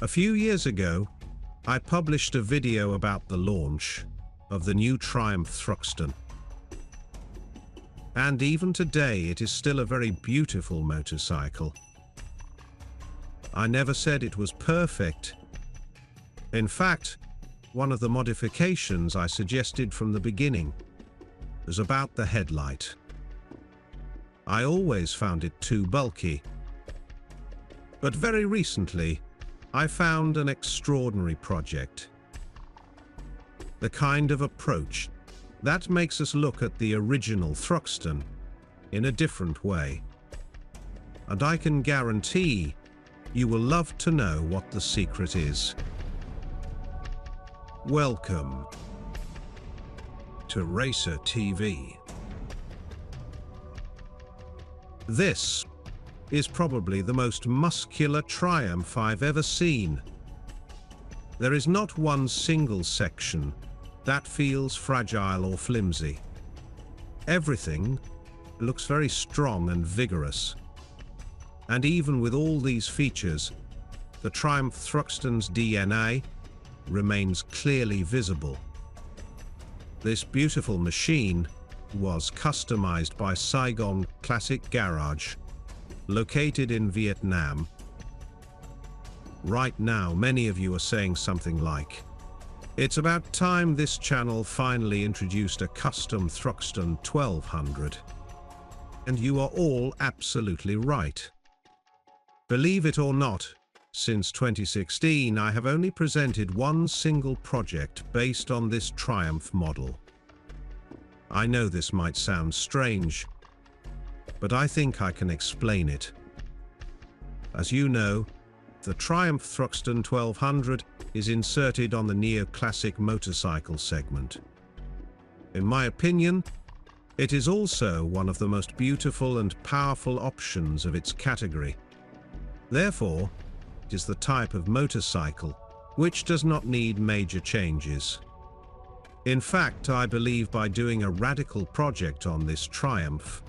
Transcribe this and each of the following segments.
A few years ago, I published a video about the launch of the new Triumph Thruxton. And even today it is still a very beautiful motorcycle. I never said it was perfect. In fact, one of the modifications I suggested from the beginning was about the headlight. I always found it too bulky. But very recently, I found an extraordinary project. The kind of approach that makes us look at the original Thruxton in a different way. And I can guarantee you will love to know what the secret is. Welcome to Racer TV. This is probably the most muscular Triumph I've ever seen. There is not one single section that feels fragile or flimsy. Everything looks very strong and vigorous. And even with all these features, the Triumph Thruxton's DNA remains clearly visible. This beautiful machine was customized by Saigon Classic Garage, located in Vietnam. Right now, many of you are saying something like, "It's about time this channel finally introduced a custom Thruxton 1200. And you are all absolutely right. Believe it or not, since 2016 I have only presented one single project based on this Triumph model. I know this might sound strange, but I think I can explain it. As you know, the Triumph Thruxton 1200 is inserted on the neoclassic motorcycle segment. In my opinion, it is also one of the most beautiful and powerful options of its category. Therefore, it is the type of motorcycle which does not need major changes. In fact, I believe by doing a radical project on this Triumph,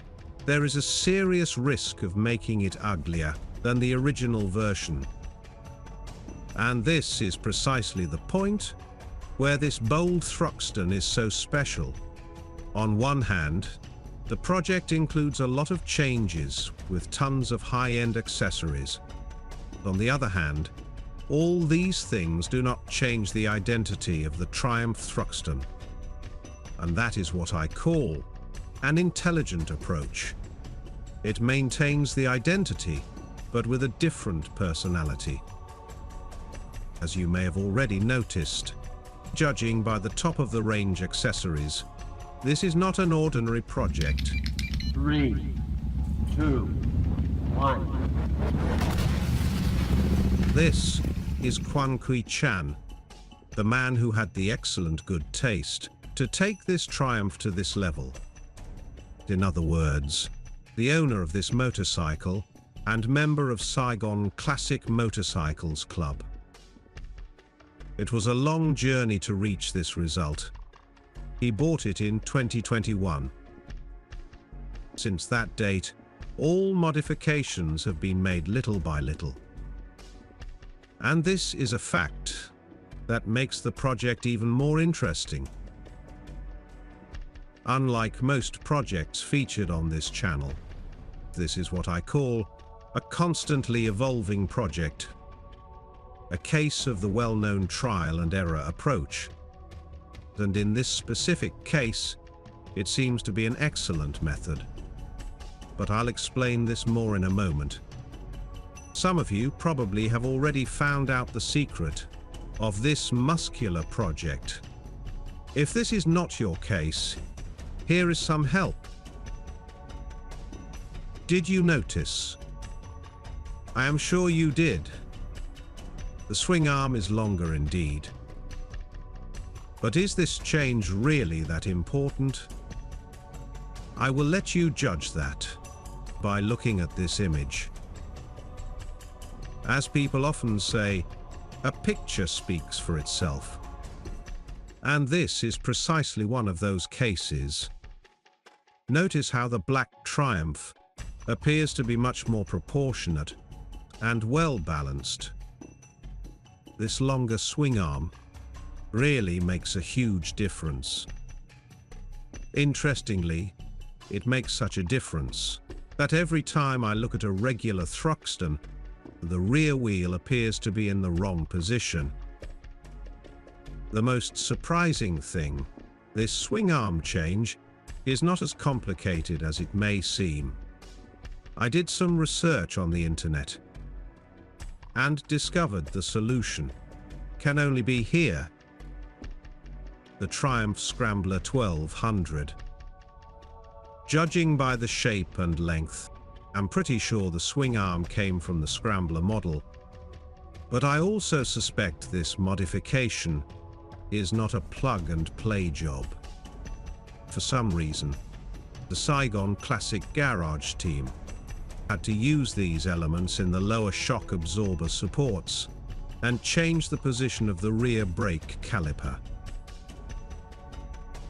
there is a serious risk of making it uglier than the original version. And this is precisely the point where this bold Thruxton is so special. On one hand, the project includes a lot of changes with tons of high-end accessories. On the other hand, all these things do not change the identity of the Triumph Thruxton. And that is what I call an intelligent approach. It maintains the identity, but with a different personality. As you may have already noticed, judging by the top-of-the-range accessories, this is not an ordinary project. 3, 2, 1. This is Quang Quy Tran, the man who had the excellent good taste to take this Triumph to this level. In other words, the owner of this motorcycle and member of Saigon Classic Motorcycles Club. It was a long journey to reach this result. He bought it in 2021. Since that date, all modifications have been made little by little. And this is a fact that makes the project even more interesting. Unlike most projects featured on this channel, this is what I call a constantly evolving project. A case of the well-known trial and error approach. And in this specific case, it seems to be an excellent method. But I'll explain this more in a moment. Some of you probably have already found out the secret of this muscular project. If this is not your case, here is some help. Did you notice? I am sure you did. The swing arm is longer indeed. But is this change really that important? I will let you judge that by looking at this image. As people often say, a picture speaks for itself. And this is precisely one of those cases. Notice how the black Triumph appears to be much more proportionate and well balanced. this longer swing arm really makes a huge difference. Interestingly, it makes such a difference that every time I look at a regular Thruxton, the rear wheel appears to be in the wrong position. The most surprising thing, this swing arm change is not as complicated as it may seem. I did some research on the internet and discovered the solution can only be here. The Triumph Scrambler 1200. Judging by the shape and length, I'm pretty sure the swing arm came from the Scrambler model, but I also suspect this modification is not a plug-and-play job. For some reason, the Saigon Classic Garage team had to use these elements in the lower shock absorber supports and change the position of the rear brake caliper.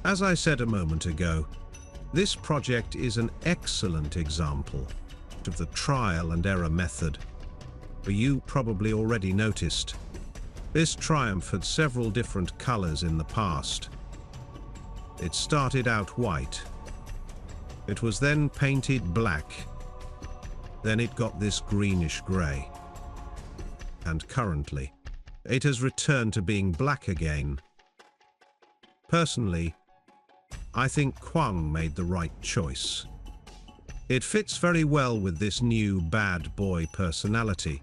As I said a moment ago, this project is an excellent example of the trial and error method. But you probably already noticed, this Triumph had several different colors in the past. It started out white. It was then painted black. Then it got this greenish gray. And currently, it has returned to being black again. Personally, I think Quang made the right choice. It fits very well with this new bad boy personality.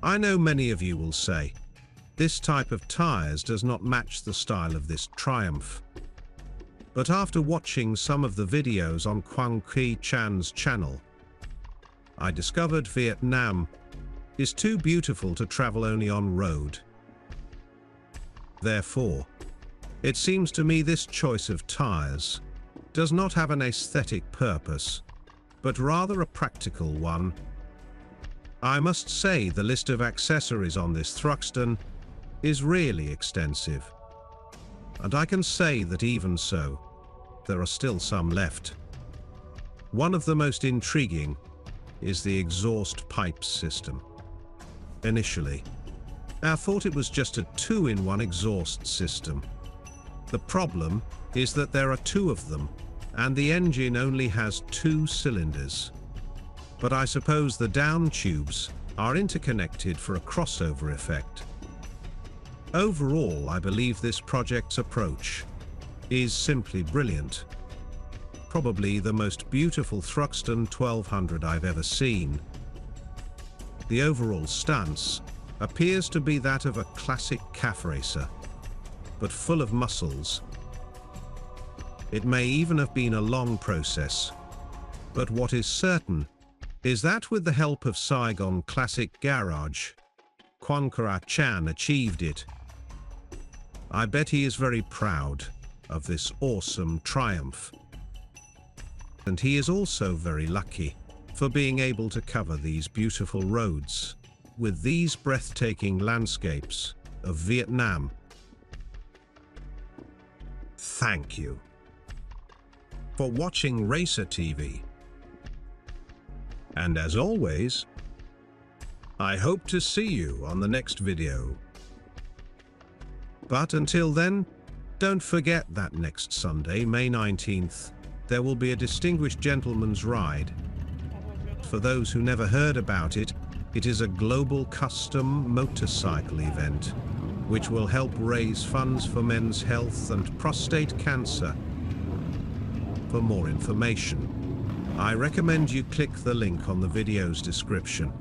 I know many of you will say, this type of tires does not match the style of this Triumph. But after watching some of the videos on Quang Quy Tran's channel, I discovered Vietnam is too beautiful to travel only on road. Therefore, it seems to me this choice of tires does not have an aesthetic purpose, but rather a practical one. I must say the list of accessories on this Thruxton is really extensive. And I can say that even so, there are still some left. One of the most intriguing is the exhaust pipe system. Initially, I thought it was just a 2-in-1 exhaust system. The problem is that there are 2 of them, and the engine only has 2 cylinders. But I suppose the down tubes are interconnected for a crossover effect. Overall, I believe this project's approach is simply brilliant. Probably the most beautiful Thruxton 1200 I've ever seen. The overall stance appears to be that of a classic calf racer, but full of muscles. It may even have been a long process, but what is certain is that with the help of Saigon Classic Garage, Quang Que Tran achieved it. I bet he is very proud of this awesome Triumph. And he is also very lucky for being able to cover these beautiful roads with these breathtaking landscapes of Vietnam. Thank you for watching Racer TV. And as always, I hope to see you on the next video. But until then, don't forget that next Sunday, May 19th, there will be a distinguished gentleman's ride. For those who never heard about it, it is a global custom motorcycle event, which will help raise funds for men's health and prostate cancer. For more information, I recommend you click the link on the video's description.